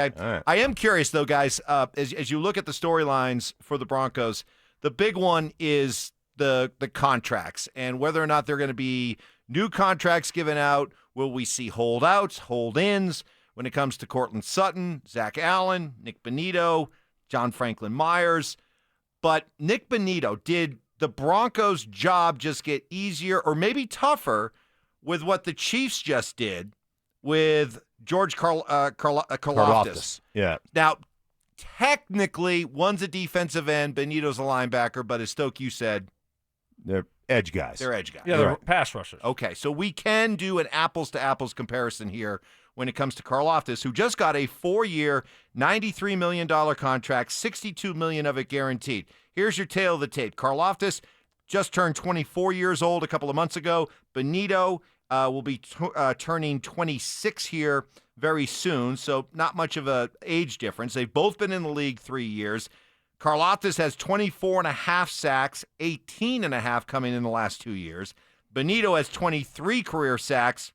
right. I am curious, though, guys, as you look at the storylines for the Broncos, the big one is the contracts and whether or not they're going to be new contracts given out. Will we see holdouts, hold-ins when it comes to Cortland Sutton, Zach Allen, Nik Bonitto, John Franklin Myers? But Nik Bonitto, did the Broncos' job just get easier or maybe tougher with what the Chiefs just did with George Karlaftis? Yeah. Now, technically, one's a defensive end, Bonitto's a linebacker, but as Stoke, you said, they're edge guys. They're edge guys. Yeah, they're pass rushers. Okay, so we can do an apples-to-apples comparison here when it comes to Karlaftis, who just got a 4-year, $93 million contract, $62 million of it guaranteed. Here's your tail of the tape. Karlaftis just turned 24 years old a couple of months ago. Bonitto will be turning 26 here very soon, so not much of a age difference. They've both been in the league 3 years. Karlaftis has 24.5 sacks, 18.5 coming in the last 2 years. Bonitto has 23 career sacks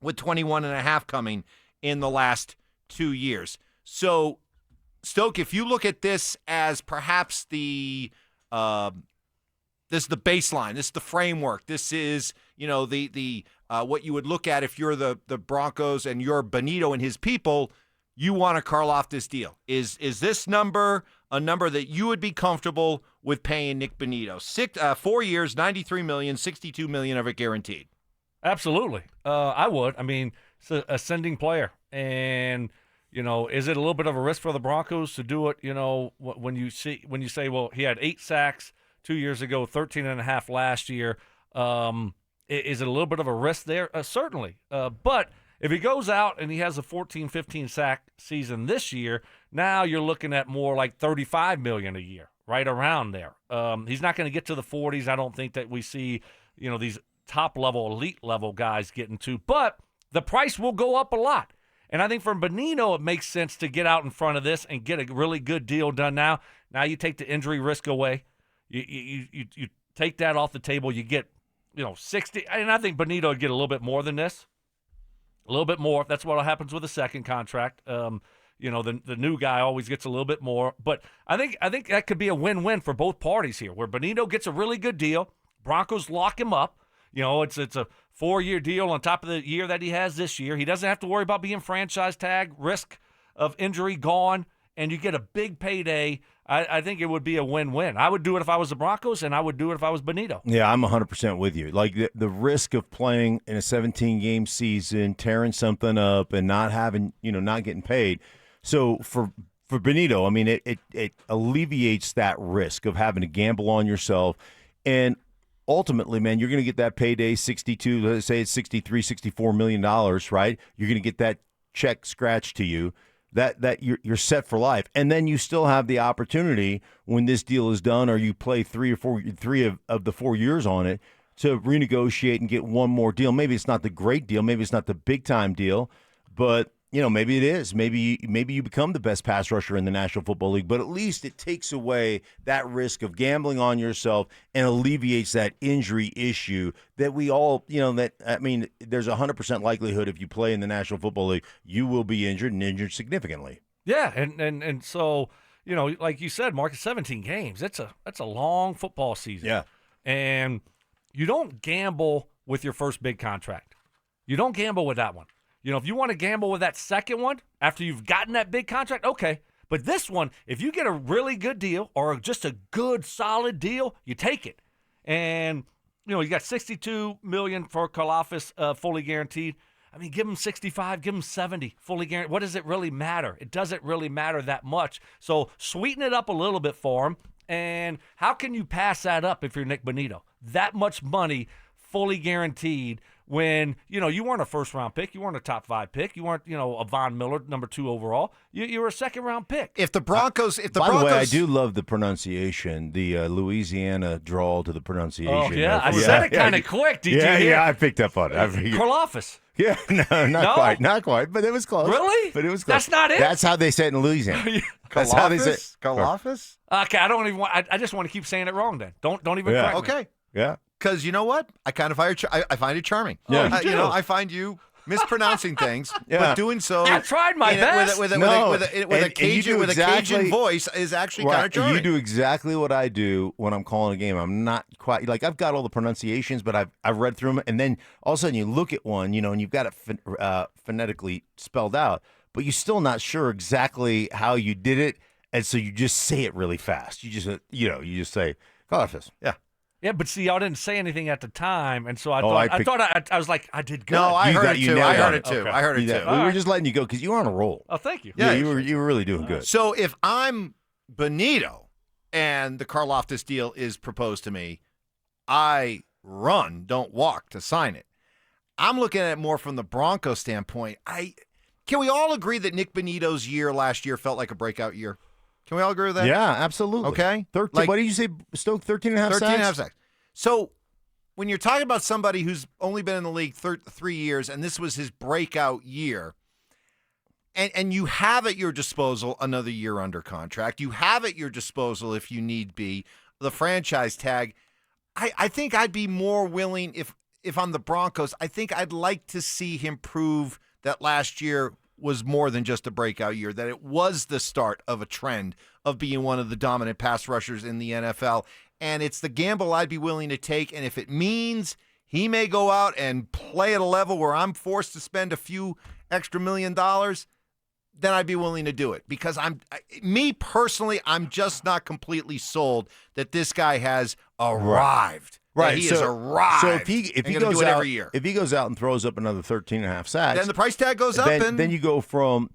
with 21.5 coming in the last 2 years. So, Stoke, if you look at this as perhaps this is the baseline, this is the framework, this is, the what you would look at if you're the Broncos and you're Bonitto and his people, you want to Karlaftis deal. Is this number a number that you would be comfortable with paying Nik Bonitto? 4 years, $93 million, $62 million of it guaranteed. Absolutely. I would. I mean, it's an ascending player. And, is it a little bit of a risk for the Broncos to do it, when you say, well, he had 8 sacks 2 years ago, 13.5 last year. Is it a little bit of a risk there? Certainly. But if he goes out and he has a 14, 15 sack season this year, now you're looking at more like $35 million a year, right around there. He's not going to get to the 40s. I don't think that we see, these top-level, elite-level guys getting to. But the price will go up a lot. And I think for Bonitto, it makes sense to get out in front of this and get a really good deal done now. Now you take the injury risk away. You take that off the table. You get, 60. And I think Bonitto would get a little bit more than this. A little bit more. That's what happens with a second contract. The new guy always gets a little bit more. But I think that could be a win-win for both parties here, where Bonitto gets a really good deal. Broncos lock him up. It's a 4-year deal on top of the year that he has this year. He doesn't have to worry about being franchise tag, risk of injury gone, and you get a big payday. I think it would be a win-win. I would do it if I was the Broncos, and I would do it if I was Bonitto. Yeah, I'm 100% with you. Like the risk of playing in a 17-game season, tearing something up, and not having, not getting paid. So for Bonitto, I mean, it alleviates that risk of having to gamble on yourself. And ultimately, man, you're going to get that payday, 62, let's say it's $63, $64 million, right? You're going to get that check scratched to you. That you're set for life, and then you still have the opportunity when this deal is done, or you play three of the 4 years on it, to renegotiate and get one more deal. Maybe it's not the great deal, maybe it's not the big time deal, but maybe it is. Maybe you become the best pass rusher in the National Football League, but at least it takes away that risk of gambling on yourself and alleviates that injury issue that we all, there's 100% likelihood if you play in the National Football League, you will be injured and injured significantly. Yeah, and so, like you said, Mark, 17 games. That's a long football season. Yeah. And you don't gamble with your first big contract. You don't gamble with that one. If you want to gamble with that second one after you've gotten that big contract, okay. But this one, if you get a really good deal or just a good, solid deal, you take it. And, you got $62 million for Karlaftis, fully guaranteed. I mean, give him 65, give him 70, fully guaranteed. What does it really matter? It doesn't really matter that much. So sweeten it up a little bit for him. And how can you pass that up if you're Nik Bonitto? That much money, fully guaranteed, when, you weren't a first-round pick, you weren't a top-5 pick, you weren't, a Von Miller, number 2 overall. You were a second-round pick. If the Broncos, by the way, I do love the pronunciation, the Louisiana drawl to the pronunciation. Oh yeah, I said it kind of quick. Did you hear? Yeah, I picked up on it. Karlaftis. Yeah, not quite, but it was close. Really? But it was close. That's not it. That's how they say it in Louisiana. That's how they say it. Karlaftis? Okay, I don't even want. I just want to keep saying it wrong. Then don't even correct me. Okay. Yeah. Because you know what? I kind of I find it charming. Yeah. I find you mispronouncing things, Yeah. but doing so. I tried my best. With No. a Cajun voice is actually kind Right. of charming. You do exactly what I do when I'm calling a game. I'm not quite like I've got all the pronunciations, but I've read through them, and then all of a sudden you look at one, and you've got it phonetically spelled out, but you're still not sure exactly how you did it, and so you just say it really fast. You just you just say Karlaftis. Yeah. Yeah, but see, I didn't say anything at the time, and so I I was like, I did good. No, I You heard got- it you too. nailed I it. heard it too. Okay. I heard it too. We were just letting you go because you were on a roll. Oh, thank you. Yeah, you were really doing good. So if I'm Bonitto and the Karlaftis deal is proposed to me, I run, don't walk to sign it. I'm looking at it more from the Broncos standpoint. Can we all agree that Nik Bonitto's year last year felt like a breakout year? Can we all agree with that? Yeah, absolutely. Okay. 13. Like- What did you say, Stoke? 13 and a half 13 and a half sacks? sacks. So when you're talking about somebody who's only been in the league 3 years and this was his breakout year, and you have at your disposal another year under contract, you have at your disposal, if you need be, the franchise tag, I think I'd be more willing, if I'm the Broncos, I think I'd like to see him prove that last year was more than just a breakout year, that it was the start of a trend of being one of the dominant pass rushers in the NFL. And it's the gamble I'd be willing to take. And if it means he may go out and play at a level where I'm forced to spend a few extra $1 million, then I'd be willing to do it. Because me personally, I'm just not completely sold that this guy has arrived. Right. That he has arrived. So if he and gonna goes do it out every year, if he goes out and throws up another 13 and a half sacks, then the price tag goes up. then you go from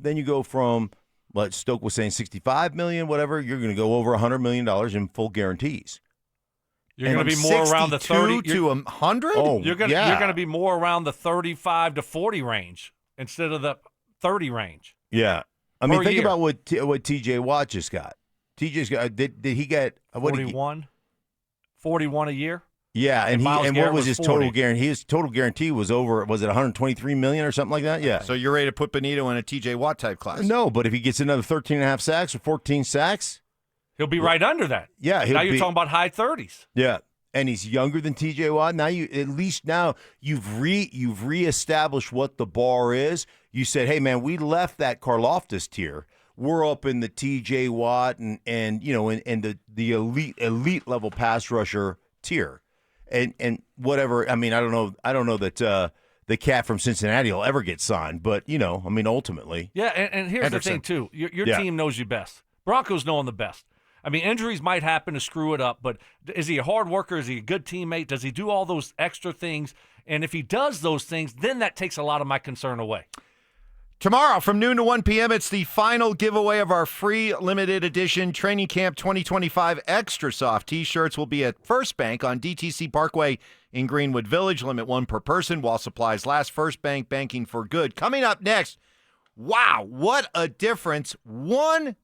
what Stoke was saying, 65 million, whatever. You're going to go over $100 million in full guarantees. You're going to be more around the 30 to 100. Oh, You're going to be more around the 35 to 40 range instead of the 30 range. Yeah. I mean, Per think year. about what TJ Watt just got. TJ's got did he get what did he, 41 a year. Yeah, and Myles what Garrett was was his 40. total guarantee? His total guarantee was over. Was it 123 million or something like that? Yeah. So you're ready to put Bonitto in a TJ Watt type class? No, but if he gets another 13 and a half sacks or 14 sacks, He'll be right under that. yeah, Now you're talking about high 30s. Yeah, and he's younger than TJ Watt. Now you've reestablished what the bar is. You said, hey man, we left that Karlaftis tier. We're up in the TJ Watt and the elite level pass rusher tier. And whatever. I mean, I don't know that the cat from Cincinnati will ever get signed, but ultimately. Yeah, and here's the thing too. Your team knows you best. Broncos know him the best. I mean, injuries might happen to screw it up, but is he a hard worker? Is he a good teammate? Does he do all those extra things? And if he does those things, then that takes a lot of my concern away. Tomorrow from noon to 1 p.m., it's the final giveaway of our free limited edition Training Camp 2025 Extra Soft T-shirts. Will be at First Bank on DTC Parkway in Greenwood Village. Limit 1 per person while supplies last. First Bank, banking for good. Coming up next, wow, what a difference. 1